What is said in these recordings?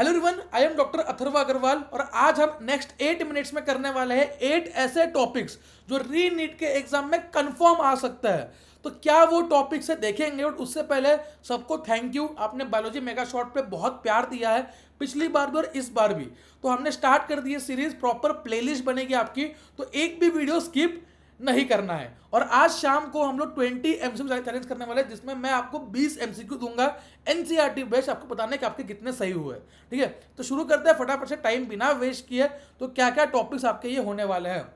Hello everyone, I am doctor Atharva Agrawal और आज हम नेक्स्ट 8 मिनट्स में करने वाले हैं 8 ऐसे टॉपिक्स जो री नीट के एग्जाम में कंफर्म आ सकता है। तो क्या वो टॉपिक्स है देखेंगे, और उससे पहले सबको थैंक यू, आपने बायोलॉजी मेगा शॉर्ट पे बहुत प्यार दिया है पिछली बार भी और इस बार भी। तो हमने स्टार्ट कर दी है सीरीज, प्रॉपर प्लेलिस्ट बनेगी आपकी, तो एक भी वीडियो स्किप नहीं करना है। और आज शाम को हम लोग 20 एमसीक्यू चैलेंज करने वाले हैं, जिसमें मैं आपको 20 एमसीक्यू दूंगा एनसीईआरटी बेस्ड, आपको बताने कि आपके कितने सही हुए। ठीक है, तो शुरू करते हैं फटाफट से, टाइम बिना वेस्ट किए। तो क्या क्या टॉपिक्स आपके ये होने वाले हैं।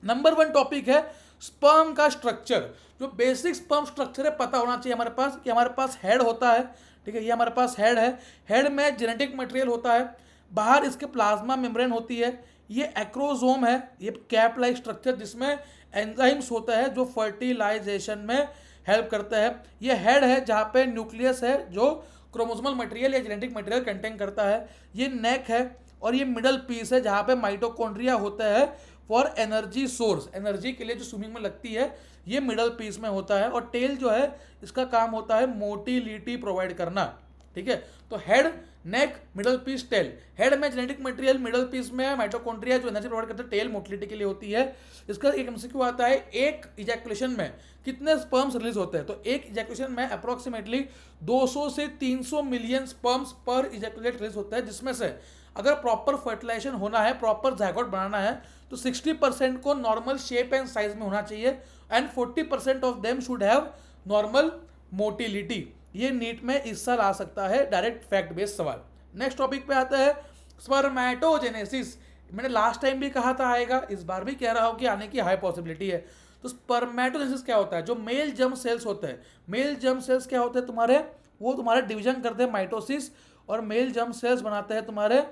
नंबर 1 टॉपिक है स्पर्म का स्ट्रक्चर। जो बेसिक स्पर्म स्ट्रक्चर है पता होना चाहिए हमारे पास, कि हमारे पास हेड होता है। ठीक है, ये हमारे पास हेड है, हेड में जेनेटिक मटेरियल होता है, बाहर इसके प्लाज्मा मेम्ब्रेन होती है, ये एक्रोजोम है, ये कैप लाइक स्ट्रक्चर जिसमें एंजाइम्स होता है जो फर्टिलाइजेशन में हेल्प करता है। ये हेड है जहाँ पे न्यूक्लियस है जो क्रोमोसोमल मटेरियल या जेनेटिक मटेरियल कंटेन करता है। ये नेक है और ये मिडल पीस है जहाँ पे माइटोकॉन्ड्रिया होता है फॉर एनर्जी सोर्स, एनर्जी के लिए जो स्विमिंग में लगती है, ये मिडल पीस में होता है। और टेल जो है इसका काम होता है मोटिलिटी प्रोवाइड करना। ठीक है, तो हेड, नेक, मिडल पीस, टेल। हेड में जेनेटिक मटेरियल, मिडल पीस में माइटोकॉन्ड्रिया जो एनर्जी प्रोवाइड करते हैं, टेल मोटिलिटी के लिए होती है। इसका एक एमसीक्यू आता है, एक इजैकुलेशन में कितने स्पर्म्स रिलीज होते हैं। तो एक इजैकुलेशन में अप्रोक्सीमेटली 200 से 300 मिलियन स्पर्म्स पर इजैकुलेट रिलीज होता है, जिसमें से अगर प्रॉपर फर्टिलाइजेशन होना है, प्रॉपर जायगोट बनाना है, तो 60% को नॉर्मल शेप एंड साइज में होना चाहिए and 40% of them should have normal motility. ये नीट में इस साल आ सकता है, डायरेक्ट फैक्ट बेस्ड सवाल। नेक्स्ट टॉपिक पे आता है स्पर्मेटोजेनेसिस। मैंने लास्ट टाइम भी कहा था आएगा, इस बार भी कह रहा हूं कि आने की हाई पॉसिबिलिटी है। तो स्पर्मेटोजेनेसिस क्या होता है? जो मेल जर्म सेल्स होते हैं, मेल जर्म सेल्स क्या होते हैं तुम्हारे, वो तुम्हारे डिवीजन करते हैं माइटोसिस, और मेल जर्म सेल्स बनाते हैं तुम्हारे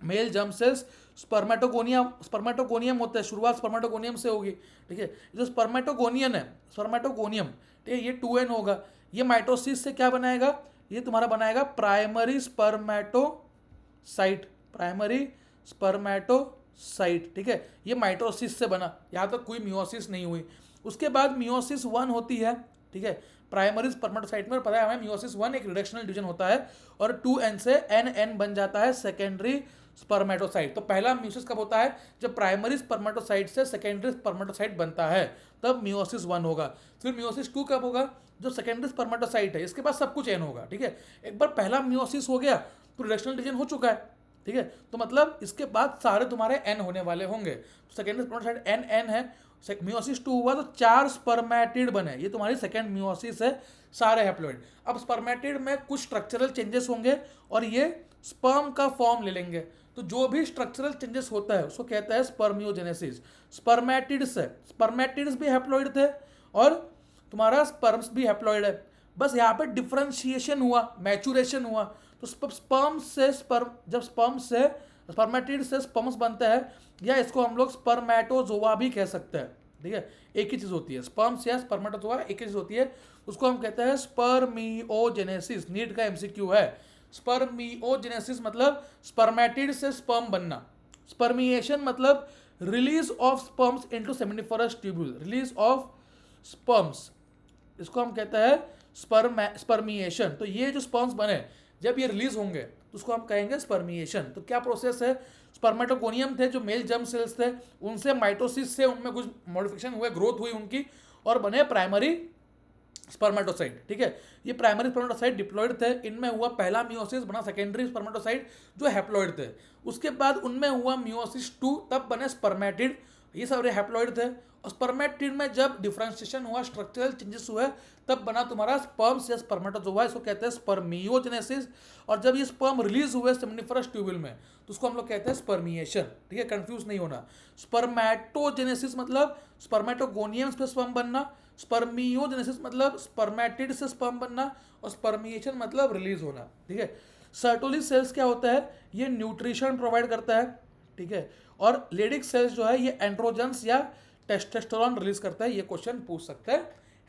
मेल जर्म सेल्स स्पर्मेटोगोनियम होता है। शुरुआत स्पर्मेटोगोनियम से होगी। ठीक है, जो स्पर्मेटोगोनियन है, स्पर्मेटोगोनियम, ठीक है, ये 2n होगा। ये माइटोसिस से क्या बनाएगा, ये तुम्हारा बनाएगा प्राइमरी स्पर्मेटोसाइट, प्राइमरी स्पर्मेटोसाइट। ठीक है, ये माइटोसिस से बना, यहाँ तक कोई मियोसिस नहीं हुई। उसके बाद मियोसिस 1 होती है। ठीक है, प्राइमरी स्पर्मेटोसाइट में पता है हमें मियोसिस 1 एक रिडक्शनल डिवीजन होता है, और 2n से nn बन जाता है सेकेंडरी स्पर्मेटोसाइट। तो पहला मियोसिस कब होता है? जब प्राइमरी स्पर्मेटोसाइट से सेकेंडरी स्पर्मेटोसाइट बनता है, तब मियोसिस 1 होगा। फिर मियोसिस 2 कब होगा? जो सेकेंडरी स्पर्मेटोसाइट है, इसके बाद सब कुछ एन होगा। ठीक है, एक बार पहला मियोसिस हो गया तो रिडक्शनल डिवीजन हो चुका है। ठीक है, तो मतलब इसके बाद सारे तुम्हारे एन होने वाले होंगे। सेकेंडरी स्पर्मेटोसाइट एन एन है, मियोसिस 2 हुआ तो 4 स्पर्मेटिड बने, ये तुम्हारी सेकेंड मियोसिस है, सारे हैप्लॉइड। अब स्पर्मेटिड में कुछ स्ट्रक्चरल चेंजेस होंगे और ये स्पर्म का फॉर्म ले लेंगे। तो जो भी स्ट्रक्चरल चेंजेस होता है उसको कहता है स्पर्मियोजेनेसिस। स्पर्मेटिड्स है, स्पर्मेटिड्स भी हैप्लॉइड थे और तुम्हारा स्पर्म्स भी हैप्लॉइड है, बस यहाँ पे डिफरेंशिएशन हुआ, मैचुरेशन हुआ। तो स्पर्म से स्पर्म, जब स्पर्म से स्पर्मेटिड से स्पर्म्स बनता है, या इसको हम लोग स्पर्मेटोजोआ भी कह सकते हैं। ठीक है, एक ही चीज होती है, स्पर्म्स या स्पर्मेटोजोआ एक ही चीज होती है, उसको हम कहते हैं स्पर्मियोजेनेसिस। नीट का एमसीक्यू है। स्पर्मियोजेनेसिस मतलब स्पर्मेटिड से स्पर्म बनना, स्पर्मिएशन मतलब release of sperms into seminiferous tubule, release of sperms, इसको हम कहते हैं स्पर्मिएशन। तो ये जो स्पर्म्स बने जब ये रिलीज होंगे तो उसको हम कहेंगे स्पर्मिएशन। तो क्या प्रोसेस है? स्पर्मेटोगोनियम थे जो मेल जर्म सेल्स थे, उनसे माइटोसिस से उनमें कुछ मॉडिफिकेशन हुए, ग्रोथ हुई उनकी, और बने प्राइमरी स्पर्मेटोसाइट। ठीक है, ये प्राइमरी स्पर्मेटोसाइट डिप्लॉइड थे, इनमें हुआ पहला मियोसिस, बना सेकेंडरी स्पर्मेटोसाइट जो हैप्लॉइड थे। उसके बाद उनमें हुआ मियोसिस 2, तब बने स्पर्मेटिड, ये सारे हैप्लॉइड थे। और स्पर्मेटिड में जब डिफरेंशिएशन हुआ, स्ट्रक्चरल चेंजेस हुए, तब बना तुम्हारा स्पर्म्स या स्पर्मेटोजोआ, इसको कहते हैं स्पर्मियोजेनेसिस। और जब ये स्पर्म रिलीज हुए सेमिनिफरस ट्यूब्यूल में, तो उसको हम लोग कहते हैं स्पर्मिएशन। ठीक है, कंफ्यूज नहीं होना। स्पर्मेटोजेनेसिस मतलब स्पर्मेटोगोनियम से स्पर्म बनना, स्पर्मियोजेनेसिस मतलब स्पर्मेटिड से स्पर्म बनना, और स्पर्मिएशन मतलब रिलीज होना। ठीक है, सर्टोली सेल्स क्या होता है? ये न्यूट्रिशन प्रोवाइड करता है। ठीक है, और लेडिक सेल्स जो है ये एंड्रोजन्स या टेस्टोस्टेरोन रिलीज करता है। ये क्वेश्चन पूछ सकते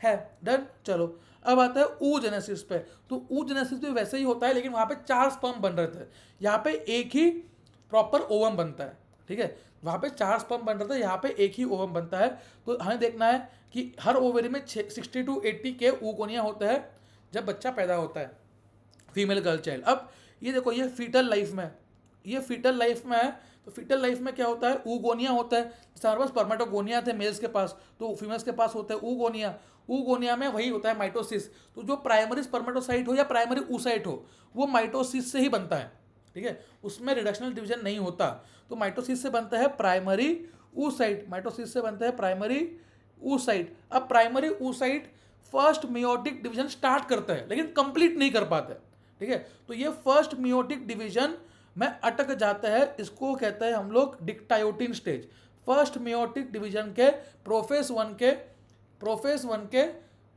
हैं। डन। चलो अब आता है oogenesis पे। तो oogenesis भी वैसे ही होता है, लेकिन वहां पे 4 स्पर्म बन रहे थे, यहाँ पे एक ही प्रॉपर ओवम बनता है। ठीक है, वहां पे 4 स्पर्म बन रहे थे, यहाँ पे एक ही ओवम बनता है। तो हमें देखना है कि हर ओवरी में 60 to 80 के oogonia होते हैं जब बच्चा पैदा होता है, फीमेल गर्ल चाइल्ड। अब ये देखो ये फीटल लाइफ में, ये फीटल लाइफ में है। तो फीटल लाइफ में क्या होता है, ऊगोनिया होता है। जैसे हमारे पास स्पर्मेटोगोनिया थे मेल्स के पास, तो फीमेल्स के पास होता है ऊगोनिया। ऊगोनिया में वही होता है माइटोसिस। तो जो प्राइमरी स्पर्मेटोसाइट हो या प्राइमरी oocyte हो, वो माइटोसिस से ही बनता है, ठीक है, उसमें रिडक्शनल डिवीजन नहीं होता। तो माइटोसिस से बनता है प्राइमरी oocyte, माइटोसिस से बनता है प्राइमरी oocyte। अब primary oocyte first meiotic division start करता है लेकिन कंप्लीट नहीं कर पाता है, ठीक है। तो ये फर्स्ट मियोटिक डिवीजन में अटक जाता है, इसको कहते हैं हम लोग डिक्टायोटिन स्टेज। फर्स्ट मियोटिक डिवीजन के प्रोफेस वन के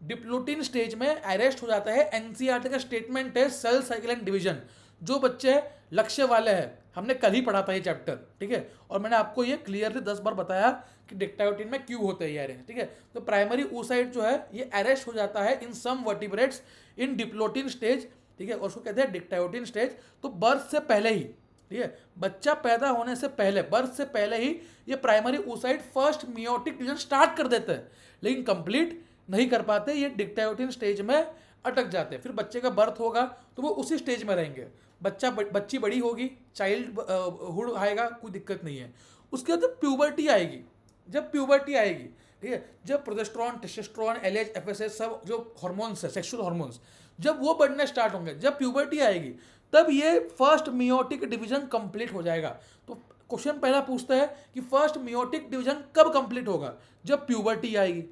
डिप्लोटिन स्टेज में अरेस्ट हो जाता है। एनसीईआरटी का स्टेटमेंट है सेल साइकिल एंड डिवीजन। जो बच्चे लक्ष्य वाले हैं, हमने कल ही पढ़ा था ये चैप्टर, ठीक है, और मैंने आपको ये क्लियरली 10 बार बताया कि डिक्टायोटिन में क्यों होते हैं ये, ठीक है। तो प्राइमरी oocyte जो है ये अरेस्ट हो जाता है इन सम वर्टिब्रेट्स इन डिप्लोटिन स्टेज, ठीक है, और उसको कहते हैं डिक्टायोटिन स्टेज। तो बर्थ से पहले ही, ठीक है, बच्चा पैदा होने से पहले, बर्थ से पहले ही ये primary oocyte first meiotic division start कर देते हैं लेकिन कंप्लीट नहीं कर पाते, ये डिक्टायोटिन स्टेज में अटक जाते हैं। फिर बच्चे का बर्थ होगा तो वो उसी स्टेज में रहेंगे। बच्ची बड़ी होगी, चाइल्ड हुड आएगा, कोई दिक्कत नहीं है। उसके बाद प्यूबर्टी आएगी। जब प्यूबर्टी आएगी, ठीक है, जब प्रोजेस्टेरॉन, टेस्टोस्टेरोन, एलएच, एफएसएच सब जो हार्मोन्स है, सेक्सुअल हार्मोन्स, जब वो बढ़ने स्टार्ट होंगे, जब प्यूबर्टी आएगी, तब ये फर्स्ट मियोटिक डिवीजन कंप्लीट हो जाएगा। तो क्वेश्चन पहला पूछता है कि फर्स्ट मियोटिक डिवीजन कब कंप्लीट होगा, जब प्यूबर्टी आएगी,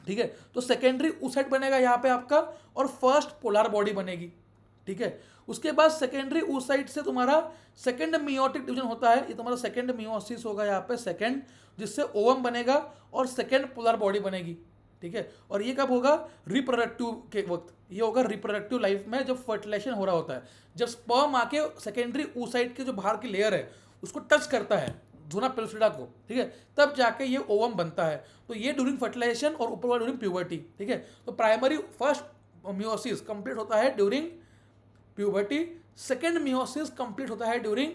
ठीक है। तो सेकेंडरी oocyte बनेगा यहाँ पे आपका, और फर्स्ट पोलर बॉडी बनेगी, ठीक है। उसके बाद सेकेंडरी oocyte से तुम्हारा सेकेंड मियोटिक डिवीजन होता है, ये तुम्हारा सेकेंड मियोसिस होगा यहाँ पे, सेकेंड, जिससे ओवम बनेगा और सेकेंड पोलर बॉडी बनेगी, ठीक है। और ये कब होगा, रिप्रोडक्टिव के वक्त, ये होगा रिप्रोडक्टिव लाइफ में, जब फर्टिलाइजेशन हो रहा होता है, जब स्पर्म आके सेकेंडरी oocyte के जो बाहर की लेयर है उसको टच करता है, ज़ोना पेल्विडा को, ठीक है, तब जाके ये ओवम बनता है। तो ये ड्यूरिंग फर्टिलाइजेशन और ऊपर वाला ड्यूरिंग प्यूबर्टी, ठीक है। तो प्राइमरी फर्स्ट मियोसिस कंप्लीट होता है during puberty, second meiosis complete होता है ड्यूरिंग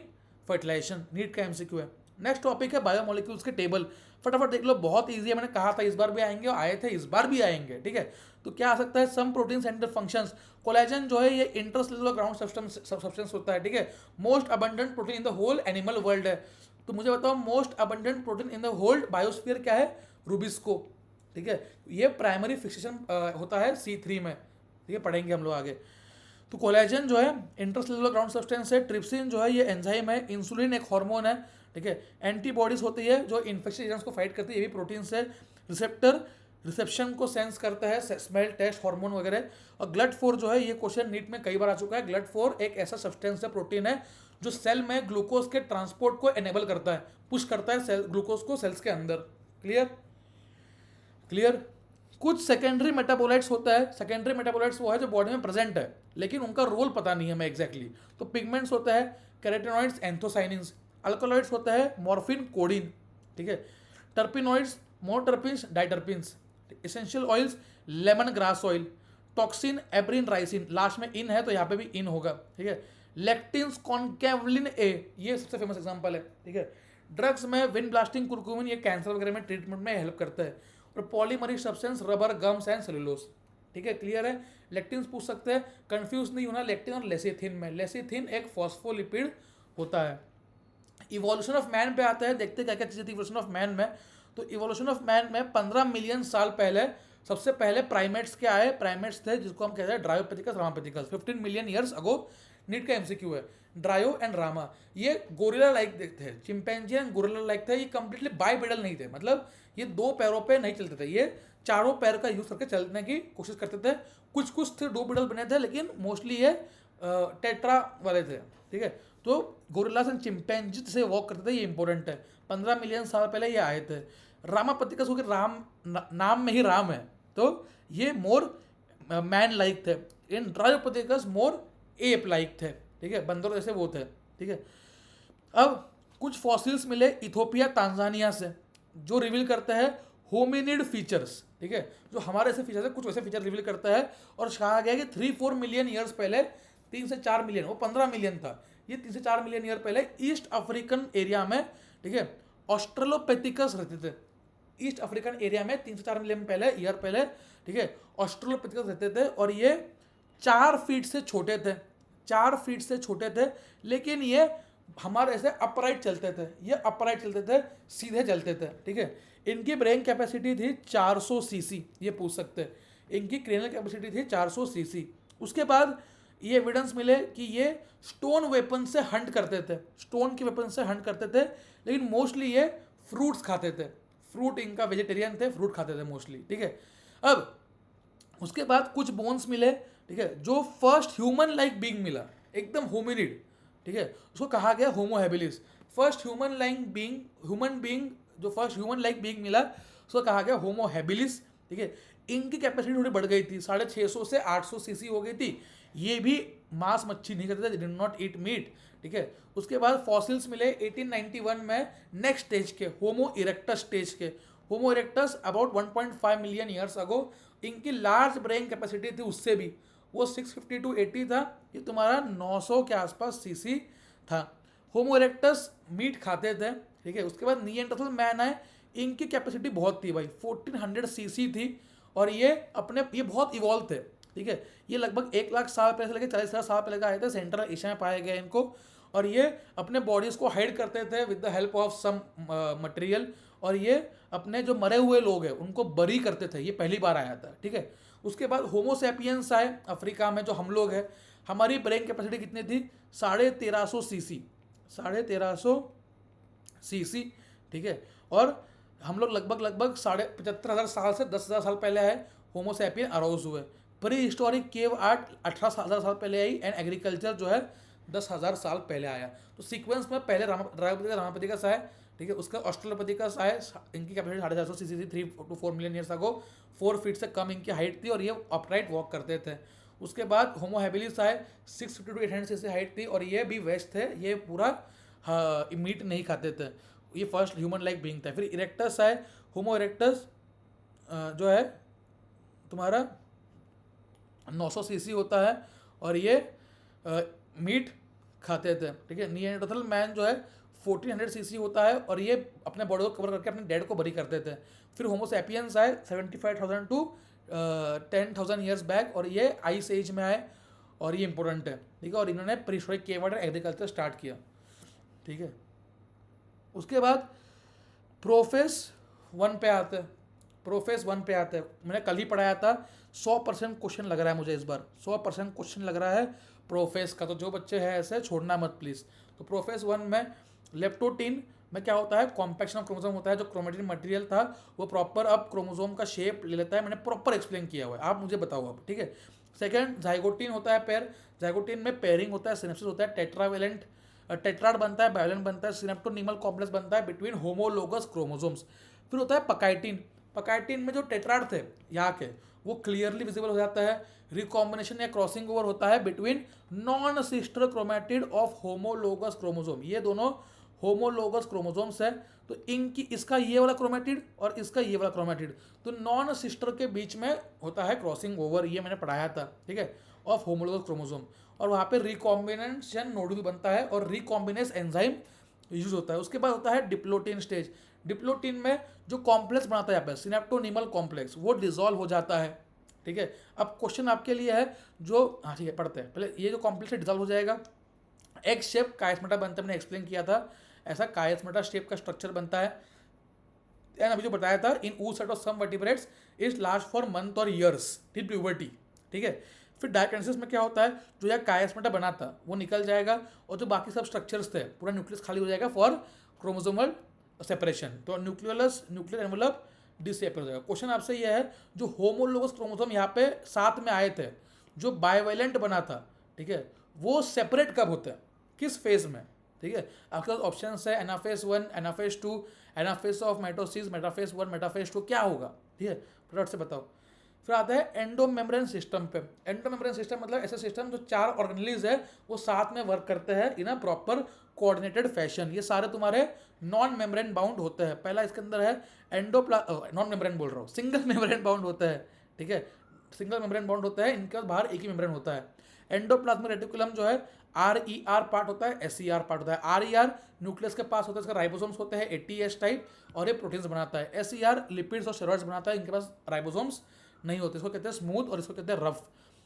फर्टिलाइजेशन। नीट का एमसीक्यू है। नेक्स्ट टॉपिक है बायोमोलिक्यूल्स के टेबल। फटाफट देख लो, बहुत ईजी है, मैंने कहा था इस बार भी आएंगे और आए थे, इस बार भी आएंगे, ठीक है। तो क्या आ सकता है, some proteins and functions. Collagen जो है ये इंट्रासेलुलर ग्राउंड सब्सटेंस होता है, ठीक है, most abundant protein in the whole animal world है। तो मुझे बताओ most abundant protein in the whole biosphere क्या है, रूबिस्को, ठीक है। ये प्राइमरी फिक्सेशन होता है C3 में, ठीक है, पढ़ेंगे हम लोग आगे। तो कोलेजन जो है इंट्रासेलुलर ग्राउंड सब्सटेंस है। ट्रिप्सिन जो है ये एंजाइम है। इंसुलिन एक हार्मोन है, ठीक है। एंटीबॉडीज होती है जो इन्फेक्शन एजेंट्स को फाइट करती है, ये भी प्रोटीन है। रिसेप्टर रिसेप्शन को सेंस करता है, स्मेल, टेस्ट, हार्मोन वगैरह। और ग्लट4 जो है, ये क्वेश्चन नीट में कई बार आ चुका है। ग्लट4 एक ऐसा सब्सटेंस है, प्रोटीन है, जो सेल में ग्लूकोज के ट्रांसपोर्ट को एनेबल करता है, पुश करता है सेल ग्लूकोज को सेल्स के अंदर। क्लियर। कुछ सेकेंडरी मेटाबोलाइट्स होता है। सेकेंडरी मेटाबोलाइट्स वो है जो बॉडी में प्रेजेंट है लेकिन उनका रोल पता नहीं है हमें एग्जैक्टली। तो पिगमेंट्स होता है, कैरोटीनॉइड्स, एंथोसाइनिन्स। अल्कोलॉइड्स होता है, मॉर्फिन, कोडीन, ठीक है। Terpenoids, monoterpenes, diterpenes. Essential oils, lemon grass oil. Toxin, abrin, ricin, last में इन है तो यहाँ पे भी इन होगा, ठीक है। लेक्टिन्स, कॉन्केवलिन ए, ये सबसे फेमस एग्जांपल है, ठीक है। ड्रग्स में विन ब्लास्टिंग, कुरकुमिन, ये कैंसर वगैरह में ट्रीटमेंट में हेल्प करता है। और polymeric substance, rubber, gums and cellulose, ठीक है। क्लियर है। लेक्टिन्स पूछ सकते हैं, कंफ्यूज नहीं होना लेक्टिन और लेसिथिन में। लेसिथिन एक फॉस्फोलिपिड होता है। इवोल्यूशन ऑफ मैन पे आता है, देखते हैं क्या क्या चीज़ें थी इवोल्यूशन ऑफ मैन में। तो इवोल्यूशन ऑफ मैन में 15 मिलियन साल पहले सबसे पहले प्राइमेट्स के आए। प्राइमेट्स थे जिसको हम कहते हैं ड्रायोपेथिकस, रामापेथिकस। 15 मिलियन ईयर्स अगो। नीट का एमसीक्यू है, ड्रायो एंड रामा, ये गोरिल्ला लाइक थे, चिंपैंजी एंड गोरिल्ला लाइक थे। ये कंप्लीटली बाइपेडल नहीं थे, मतलब ये दो पैरों पे नहीं चलते थे, ये चारों पैर का यूज करके चलने की कोशिश करते थे। कुछ थे दो पेडल बने थे, लेकिन मोस्टली ये टेट्रा वाले थे, ठीक है। तो गोरिल्लास एंड चिंपैंजी से वॉक करते थे, ये इंपॉर्टेंट है। 15 मिलियन साल पहले ये आए थे। रामापेथिकस क्योंकि राम नाम में ही राम है, तो ये मोर मैन लाइक थे। इन ड्रायोपेथिकस मोर एप लाइक थे, ठीक है, बंदरों जैसे वो थे, ठीक है। अब कुछ फॉसिल्स मिले इथोपिया, तांजानिया से, जो रिवील करता है होमिनिड फीचर्स, ठीक है, जो हमारे ऐसे फीचर्स है, कुछ वैसे फीचर रिवील करता है। और कहा गया कि 3-4 मिलियन ईयर्स पहले, 3 से 4 मिलियन, वो 15 मिलियन था, ये 3 से 4 मिलियन ईयर पहले ईस्ट अफ्रीकन एरिया में, ठीक है, ऑस्ट्रेलोपेथिकस रहते थे। ईस्ट अफ्रीकन एरिया में 3 से 4 मिलियन ईयर पहले, ठीक है, ऑस्ट्रेलोपेथिकस रहते थे। और ये 4 फीट से छोटे थे, 4 फीट से छोटे थे, लेकिन ये हमारे ऐसे अपराइट चलते थे, ये अपराइट चलते थे, सीधे चलते थे, ठीक है। इनकी ब्रेन कैपेसिटी थी 400 सीसी, ये पूछ सकते हैं, इनकी क्रेनियल कैपेसिटी थी 400 सीसी। उसके बाद ये एविडेंस मिले कि ये स्टोन वेपन से हंट करते थे, स्टोन के वेपन से हंट करते थे, लेकिन मोस्टली ये फ्रूट्स खाते थे, फ्रूट इनका वेजिटेरियन थे, फ्रूट खाते थे मोस्टली, ठीक है। अब उसके बाद कुछ बोन्स मिले, ठीक है, जो फर्स्ट ह्यूमन लाइक बीइंग मिला, एकदम होमिनिड, ठीक है, उसको कहा गया Homo habilis. First human being जो फर्स्ट ह्यूमन लाइक बीइंग मिला उसको कहा गया होमो हैबिलिस, ठीक है। इनकी कैपेसिटी थोड़ी बढ़ गई थी, 650 से 800 सीसी हो गई थी। ये भी मांस मच्छी नहीं करते थे, डिड नॉट ईट मीट, ठीक है। उसके बाद फॉसिल्स मिले 1891 में नेक्स्ट स्टेज के, होमो इरेक्टस स्टेज के। Homo erectus about 1.5 million years ago. इनकी लार्ज ब्रेन कैपेसिटी थी उससे भी, वो 650 to 80 था, ये तुम्हारा 900 के आसपास सीसी था। होमो इरेक्टस मीट खाते थे, ठीक है। उसके बाद निएंडरथल मैन आए, इनकी कैपेसिटी बहुत थी भाई, 1400 सीसी थी, और ये बहुत इवॉल्व थे, ठीक है। ये लगभग 1 लाख साल पहले से लेकर 40,000 साल पहले आए थे, सेंट्रल एशिया में पाए गए इनको, और ये अपने बॉडीज को हाइड करते थे with the help of some material, और ये अपने जो मरे हुए लोग हैं उनको बरी करते थे। ये पहली बार आया था, ठीक है। उसके बाद होमोसेपियंस आए अफ्रीका में, जो हम लोग हैं। हमारी ब्रेन कैपेसिटी कितनी थी? 1350 सीसी, 1350 सीसी, ठीक है। और हम लोग लगभग 75,000 साल से 10,000 साल पहले आए, होमोसेपियन अरोज हुए। प्री हिस्टोरिक केव आर्ट 18,000 साल पहले आई, एंड एग्रीकल्चर जो है 10,000 साल पहले आया। तो सीक्वेंस में पहले रामापथिकस आए, ठीक है। उसका ऑस्ट्रेलोपिथेकस आए, इनकी कैपेसिटी 450 सीसी थी, 3 to 4 million years ago. 4 feet से कम इनकी हाइट थी, और ये अपराइट वॉक करते थे। उसके बाद होमो हैबिलिस आए, 650 to 800 सीसी हाइट थी, और ये भी वेस्ट थे, ये पूरा मीट नहीं खाते थे। ये फर्स्ट ह्यूमन लाइक बीइंग था। फिर इरेक्टस आए, होमो इरेक्टस जो है तुम्हारा 900 सीसी होता है, और ये मीट खाते थे, ठीक है। निएंडरथल मैन जो है 1400 सीसी होता है, और ये अपने बॉडी को कवर करके अपने डेड को बरी करते थे। फिर होमोसेपियंस आए 75,000 to 10,000 ईयर्स बैक, और ये आइस एज में आए, और ये इंपॉर्टेंट है, ठीक है। और इन्होंने prehistoric cave art agriculture start किया, ठीक है। उसके बाद प्रोफेस 1 पे आते हैं, प्रोफेस 1 पे आते हैं। मैंने कल ही पढ़ाया था, 100% क्वेश्चन लग रहा है मुझे इस बार, 100% क्वेश्चन लग रहा है प्रोफेस का, तो जो बच्चे हैं ऐसे छोड़ना मत प्लीज़। तो प्रोफेस 1 में लेप्टोटीन में क्या होता है? कॉम्पैक्शन ऑफ क्रोमोसोम होता है। जो क्रोमेटिन मटेरियल था वो प्रॉपर अब क्रोमोसोम का शेप ले लेता है, मैंने प्रॉपर एक्सप्लेन किया हुआ है, आप मुझे बताओ अब, ठीक है। सेकंड, जाइगोटीन होता है पेयर, जाइगोटीन में पेयरिंग होता है, सिनेप्सिस होता है, टेट्रावेलेंट टेट्राड बनता है, बायोलेंट बनता है, सिनेप्टोनीमल कॉम्प्लेक्स बनता है बिटवीन होमोलोगस क्रोमोसोम्स। फिर होता है पकाइटिन, पकाइटिन में जो टेट्राड थे यहाँ के वो क्लियरली विजिबल हो जाता है। रिकॉम्बिनेशन या क्रॉसिंग ओवर होता है between non sister chromatid of homologous chromosome. ये दोनों होमोलोगस क्रोमोसोम्स है, तो इनकी इसका ये वाला क्रोमैटिड और इसका ये वाला क्रोमैटिड, तो नॉन सिस्टर के बीच में होता है क्रॉसिंग ओवर, ये मैंने पढ़ाया था, ठीक है, ऑफ होमोलोगस क्रोमोसोम। और वहाँ पे रिकॉम्बिनेशन नोडुल बनता है और रिकॉम्बिनेस एंजाइम यूज होता है। उसके बाद होता है डिप्लोटीन स्टेज। डिप्लोटीन में जो कॉम्प्लेक्स बनाता है यहाँ पे सिनेप्टोनीमल कॉम्प्लेक्स, वो डिसॉल्व हो जाता है, ठीक है। अब क्वेश्चन आपके लिए है जो, हाँ ठीक है पढ़ते हैं पहले, ये जो कॉम्प्लेक्स डिसॉल्व हो जाएगा, एग शेप कायस्मेटा बनता है, मैंने एक्सप्लेन किया था, ऐसा कायस्मेटा शेप का स्ट्रक्चर बनता है। एंड अभी जो बताया था, in onset of some vertebrates is last for month और ईयर्स टिल प्यूबर्टी, ठीक है। फिर डायकेंसिस में क्या होता है, जो यह कायस्मेटा बना था वो निकल जाएगा, और जो बाकी सब स्ट्रक्चर्स थे पूरा न्यूक्लियस खाली हो जाएगा फॉर क्रोमोसोमल सेपरेशन, तो न्यूक्लियर एनवेलप डिसेपर हो जाएगा। क्वेश्चन आपसे यह है, जो होमोलोगस क्रोमोसोम यहाँ पे साथ में आए थे, जो बाइवेलेंट बना था, ठीक है, वो सेपरेट कब होते हैं, किस फेज में, ठीक है। आपके पास ऑप्शन है anaphase 1, anaphase 2, anaphase of mitosis, metaphase 1, metaphase 2, क्या होगा, ठीक है, फटाफट से बताओ। फिर आता है एंडोमेम्ब्रेन सिस्टम पे। एंडोमेम्ब्रेन सिस्टम मतलब ऐसा सिस्टम जो 4 ऑर्गेनेल्स है वो साथ में वर्क करते हैं इन अ प्रॉपर कोऑर्डिनेटेड फैशन। ये सारे तुम्हारे नॉन मेम्ब्रेन बाउंड होते हैं। पहला इसके अंदर है नॉन मेम्ब्रेन बोल रहा हूँ, सिंगल मेम्ब्रेन बाउंड होता है, ठीक है, सिंगल मेम्ब्रेन बाउंड होता है, इनके बाहर एक ही मेम्ब्रेन होता है। एंडोप्लाज्मिक रेटिकुलम जो है RER पार्ट होता है, SER पार्ट होता है। RER न्यूक्लियस के पास होता है, इसका राइबोसोम्स होते हैं ATS टाइप, और ये प्रोटीन्स बनाता है। SER लिपिड्स और स्टेरॉइड्स बनाता है, इनके पास राइबोसोम्स नहीं होते, इसको कहते हैं स्मूथ और इसको कहते हैं रफ।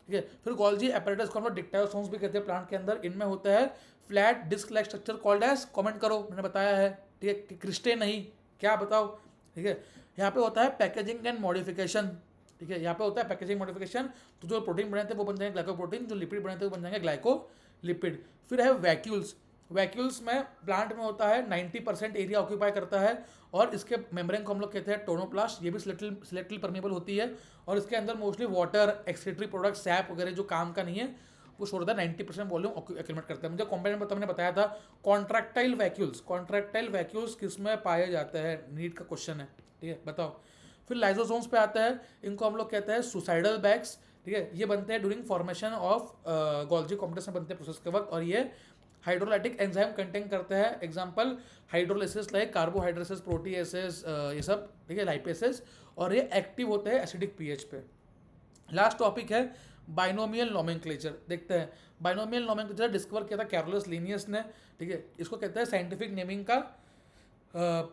ठीक है। फिर गोल्जी एपरेटस को हम लोग डिक्टायोसोम्स भी कहते हैं प्लांट के अंदर। इनमें होता है flat disc like structure called as, comment करो, मैंने बताया है, ठीक है, क्रिस्टे नहीं, क्या बताओ, ठीक है। यहाँ पे होता है पैकेजिंग एंड मॉडिफिकेशन, ठीक है, यहाँ पे होता है पैकेजिंग मॉडिफिकेशन, तो जो प्रोटीन बने थे वो बन जाएंगे ग्लाइकोप्रोटीन, जो लिपिड बने थे वो बन जाएंगे ग्लाइकोलिपिड। फिर है वैक्यूल्स। वैक्यूल्स में प्लांट में होता है 90% एरिया ऑक्यूपाई करता है, और इसके मेम्ब्रेन को हम लोग कहते हैं टोनोप्लास्ट, ये भी सिलेक्टिवली परमेबल होती है, और इसके अंदर mostly water, excretory product, SAP वगैरह जो काम का नहीं है वो छोड़ता है, 90% वॉल्यूम एक्यूमुलेट करता है। मुझे कॉम्पोनेंट मैंने बताया था कॉन्ट्रैक्टाइल वैक्यूल्स। कॉन्ट्रैक्टाइल वैक्यूल्स किस में पाए जाते हैं, नीट का क्वेश्चन है, ठीक है, बताओ। फिर लाइजोसोम्स पे आता है, इनको हम लोग कहते हैं सुसाइडल बैग्स, ठीक है, ये बनते हैं during formation of Golgi complex में बनते हैं प्रोसेस के वक्त, और ये हाइड्रोलाइटिक एंजाइम कंटेन करते हैं, एग्जांपल हाइड्रोलिसिस लाइक कार्बोहाइड्रेसिस, प्रोटीएसेस, ये सब, ठीक है, लाइपेसेस, और ये एक्टिव होते हैं एसिडिक पीएच पे। लास्ट टॉपिक है बाइनोमियल नोमेनक्लेचर। देखते हैं, बाइनोमियल नोमेनक्लेचर डिस्कवर किया था कैरोलस लिनियस ने, ठीक है, इसको कहते हैं साइंटिफिक नेमिंग का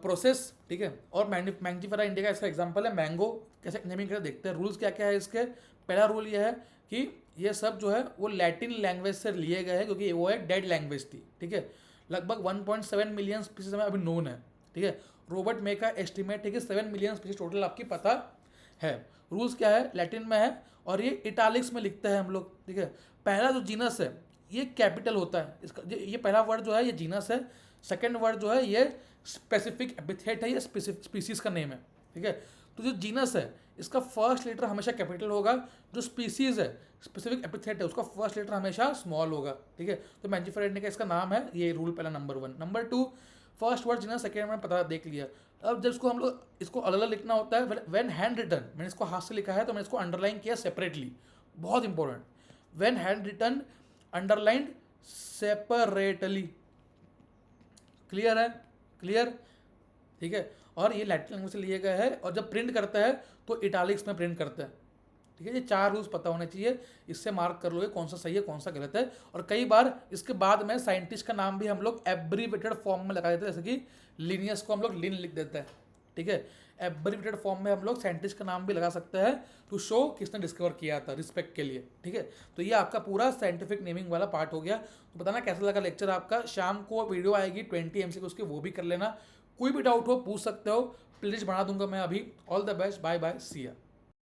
प्रोसेस, ठीक है। और मैंगजीफेरा इंडिका इसका एग्जांपल है। मैंगो कैसे नेमिंग करते देखते हैं। रूल्स क्या क्या है इसके। पहला रूल ये है कि ये सब जो है वो लैटिन लैंग्वेज से लिए गए हैं, क्योंकि वो एक डेड लैंग्वेज थी, ठीक है। लगभग 1.7 मिलियन स्पीसीज में अभी नोन है, ठीक है। रॉबर्ट मे का एस्टिमेट है कि 7 मिलियन स्पीसीज टोटल आपकी पता है। रूल्स क्या है, लैटिन में है, और ये इटालिक्स में लिखते हैं हम लोग, ठीक है। पहला जो जीनस है ये कैपिटल होता है, इसका ये पहला वर्ड जो है ये जीनस है। सेकेंड वर्ड जो है ये स्पेसिफिक एपिथेट है, ये स्पीसीज का नेम है, ठीक है। तो जो जीनस है इसका फर्स्ट लेटर हमेशा कैपिटल होगा, जो स्पीसीज है स्पेसिफिक एपिथेट है उसका फर्स्ट लेटर हमेशा स्मॉल होगा, ठीक है। तो मैंजीफेरा इंडिका इसका नाम है, ये रूल पहला number 1। Number 2, first word genus, second में पता देख लिया। अब जब इसको हम लोग इसको अलग अलग लिखना होता है, व्हेन हैंड रिटन, मैंने इसको हाथ से लिखा है तो मैंने इसको अंडरलाइन किया सेपरेटली, बहुत important. When hand written underlined separately, clear है, क्लियर, ठीक है। और ये लैटिन लैंग्वेज से लिए गए हैं, और जब प्रिंट करता है तो इटालिक्स में प्रिंट करता है, ठीक है। ये 4 रूल्स पता होने चाहिए, इससे मार्क कर लोगे कौन सा सही है कौन सा गलत है। और कई बार इसके बाद में साइंटिस्ट का नाम भी हम लोग एब्रीवेटेड फॉर्म में लगा देते हैं, जैसे कि लिनियस को हम लोग लिन लिख देते हैं, ठीक है। एब्रीवेटेड फॉर्म में हम लोग साइंटिस्ट का नाम भी लगा सकते हैं टू शो किसने डिस्कवर किया था, रिस्पेक्ट के लिए, ठीक है। तो ये आपका पूरा साइंटिफिक नेमिंग वाला पार्ट हो गया। तो बताना कैसा लगा लेक्चर आपका। शाम को वीडियो आएगी 20 MCQ उसकी, वो भी कर लेना। कोई भी डाउट हो पूछ सकते हो, प्लेलिस्ट बना दूंगा मैं अभी। All the best, bye bye, see या।